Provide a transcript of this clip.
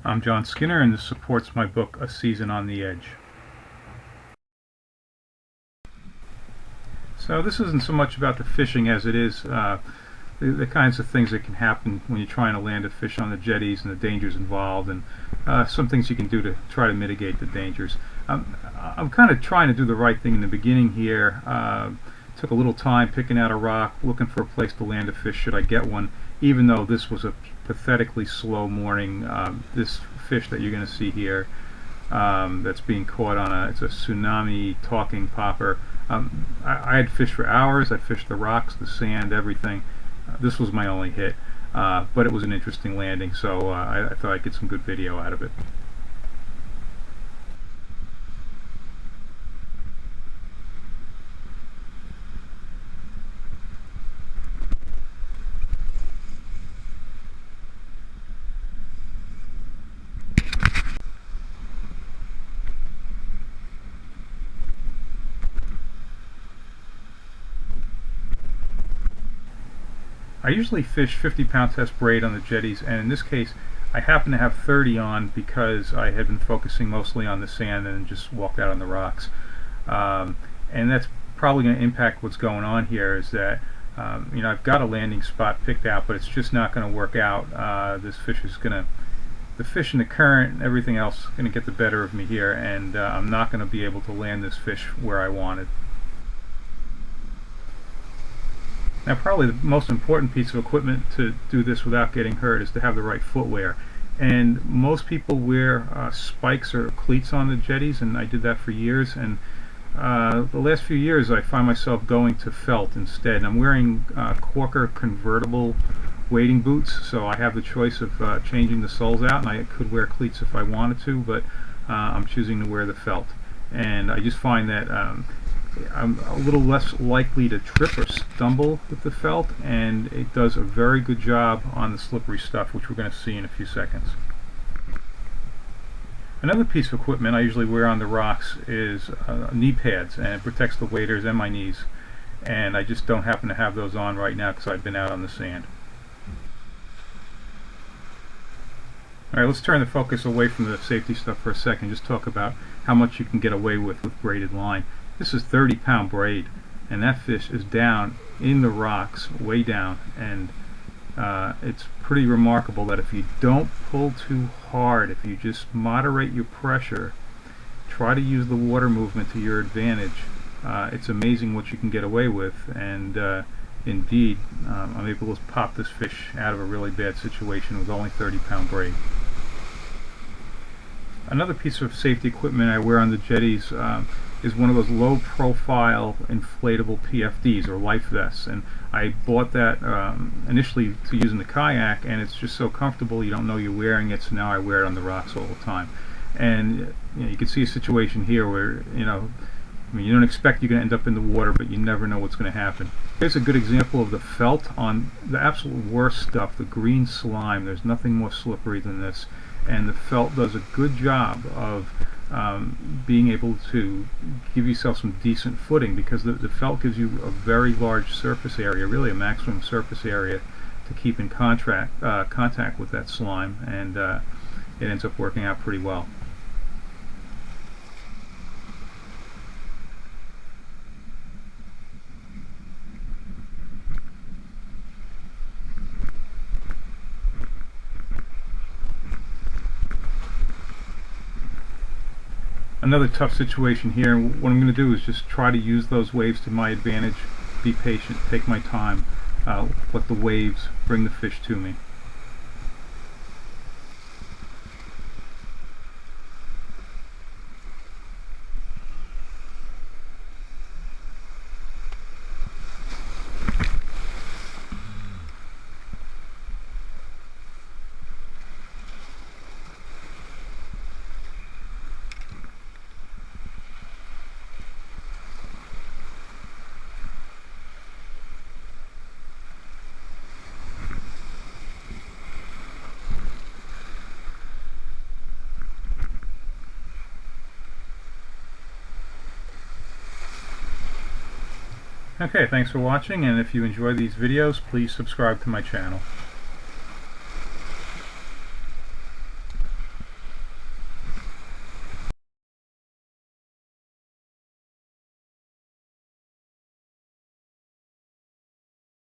I'm John Skinner, and this supports my book, A Season on the Edge. So this isn't so much about the fishing as it is the kinds of things that can happen when you're trying to land a fish on the jetties and the dangers involved, and some things you can do to try to mitigate the dangers. I'm kind of trying to do the right thing in the beginning here. Took a little time picking out a rock, looking for a place to land a fish should I get one, even though this was a pathetically slow morning. This fish that you're going to see here that's being caught on it's a tsunami talking popper. I had fished for hours. I fished the rocks, the sand, everything. This was my only hit, but it was an interesting landing, so I thought I'd get some good video out of it. I usually fish 50-pound test braid on the jetties, and in this case I happen to have 30 on because I had been focusing mostly on the sand and just walked out on the rocks. And that's probably going to impact what's going on here, is that I've got a landing spot picked out, but it's just not going to work out. This fish is going to, the fish in the current and everything else, going to get the better of me here, and I'm not going to be able to land this fish where I wanted. Now, probably the most important piece of equipment to do this without getting hurt is to have the right footwear. And most people wear spikes or cleats on the jetties, and I did that for years. And the last few years I find myself going to felt instead. And I'm wearing Corker convertible wading boots, so I have the choice of changing the soles out, and I could wear cleats if I wanted to, but I'm choosing to wear the felt. And I just find that I'm a little less likely to trip or stumble with the felt, and it does a very good job on the slippery stuff, which we're going to see in a few seconds. Another piece of equipment I usually wear on the rocks is knee pads, and it protects the waders and my knees, and I just don't happen to have those on right now because I've been out on the sand. Alright, let's turn the focus away from the safety stuff for a second, just talk about how much you can get away with braided line. This is 30-pound braid, and that fish is down in the rocks, way down, and it's pretty remarkable that if you don't pull too hard, if you just moderate your pressure, try to use the water movement to your advantage, it's amazing what you can get away with. And indeed, I'm able to pop this fish out of a really bad situation with only 30-pound braid. Another piece of safety equipment I wear on the jetties is one of those low-profile inflatable PFDs, or life vests, and I bought that initially to use in the kayak, and it's just so comfortable you don't know you're wearing it, so now I wear it on the rocks all the time. And you can see a situation here where you don't expect you're going to end up in the water, but you never know what's going to happen. Here's a good example of the felt on the absolute worst stuff, the green slime. There's nothing more slippery than this, and the felt does a good job of being able to give yourself some decent footing, because the felt gives you a very large surface area, really a maximum surface area, to keep in contact with that slime, and it ends up working out pretty well. Another tough situation here, what I'm going to do is just try to use those waves to my advantage, be patient, take my time, let the waves bring the fish to me. Okay, thanks for watching, and if you enjoy these videos, please subscribe to my channel.